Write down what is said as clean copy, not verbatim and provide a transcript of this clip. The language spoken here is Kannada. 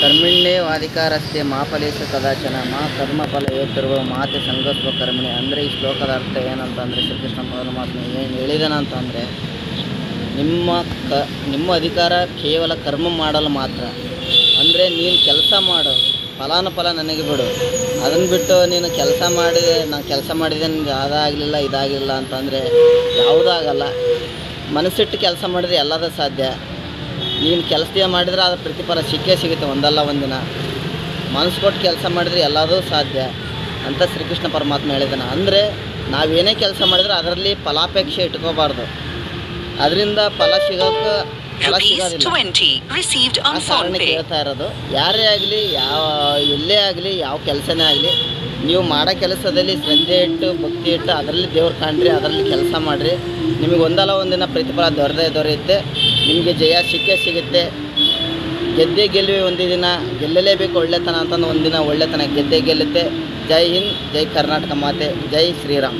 ಕರ್ಮಿಣ್ಯೇವಾಧಿಕಾರಸ್ತೆ ಮಾ ಫಲೇಶು ಕದಾಚನ ಮಾ ಕರ್ಮಫಲ ಯೋತಿರುವ ಮಾತೆ ಸಂಗಸ್ವ ಕರ್ಮಿಣಿ. ಅಂದರೆ ಈ ಶ್ಲೋಕದ ಅರ್ಥ ಏನಂತಂದರೆ, ಶ್ರೀಕೃಷ್ಣ ಪರಮಾತ್ಮ ಏನು ಹೇಳಿದನಂತಂದರೆ, ನಿಮ್ಮ ಅಧಿಕಾರ ಕೇವಲ ಕರ್ಮ ಮಾಡಲು ಮಾತ್ರ. ಅಂದರೆ ನೀನು ಕೆಲಸ ಮಾಡು, ಫಲಾನುಫಲ ನನಗೆ ಬಿಡು. ಅದನ್ನು ಬಿಟ್ಟು ನೀನು ಕೆಲಸ ಮಾಡಿದೆ, ನಾನು ಕೆಲಸ ಮಾಡಿದೆ, ನನಗೆ ಅದಾಗಲಿಲ್ಲ ಇದಾಗಲಿಲ್ಲ ಅಂತಂದರೆ ಯಾವುದೂ ಆಗಲ್ಲ. ಮನಸ್ಸಿಟ್ಟು ಕೆಲಸ ಮಾಡಿದರೆ ಎಲ್ಲದೂ ಸಾಧ್ಯ. ನೀನು ಕೆಲಸ ಮಾಡಿದರೆ ಅದರ ಪ್ರತಿಫಲ ಸಿಕ್ಕೇ ಸಿಗುತ್ತೆ ಒಂದಲ್ಲ ಒಂದಿನ. ಮನಸ್ಸು ಕೊಟ್ಟು ಕೆಲಸ ಮಾಡಿದರೆ ಎಲ್ಲದೂ ಸಾಧ್ಯ ಅಂತ ಶ್ರೀಕೃಷ್ಣ ಪರಮಾತ್ಮ ಹೇಳಿದ್ದಾನೆ. ಅಂದರೆ ನಾವೇನೇ ಕೆಲಸ ಮಾಡಿದರೆ ಅದರಲ್ಲಿ ಫಲಾಪೇಕ್ಷೆ ಇಟ್ಕೋಬಾರ್ದು. ಅದರಿಂದ ಫಲ ಸಿಗೋದಿಲ್ಲ. ಆ ಕಾರಣಕ್ಕೆ ಹೇಳ್ತಾ ಇರೋದು, ಯಾರೇ ಆಗಲಿ, ಎಲ್ಲೇ ಆಗಲಿ, ಯಾವ ಕೆಲಸನೇ ಆಗಲಿ, ನೀವು ಮಾಡೋ ಕೆಲಸದಲ್ಲಿ ಶ್ರದ್ಧೆ ಇಟ್ಟು ಭಕ್ತಿ ಇಟ್ಟು ಅದರಲ್ಲಿ ದೇವ್ರು ಕಾಣ್ರಿ, ಅದರಲ್ಲಿ ಕೆಲಸ ಮಾಡಿರಿ. ನಿಮಗೆ ಒಂದಲ್ಲ ಒಂದಿನ ಪ್ರತಿಫಲ ದೊರೆಯುತ್ತೆ. ನಿಮಗೆ ಜಯ ಸಿಕ್ಕೇ ಸಿಗುತ್ತೆ. ಗೆದ್ದೇ ಗೆಲ್ಲುವೆ ಒಂದು ದಿನ, ಗೆಲ್ಲಲೇಬೇಕು ಒಳ್ಳೆತನ ಅಂತಂದು ಒಂದಿನ ಒಳ್ಳೆತನ ಗೆದ್ದೇ ಗೆಲ್ಲುತ್ತೆ. ಜೈ ಹಿಂದ್, ಜೈ ಕರ್ನಾಟಕ ಮಾತೆ, ಜೈ ಶ್ರೀರಾಮ್.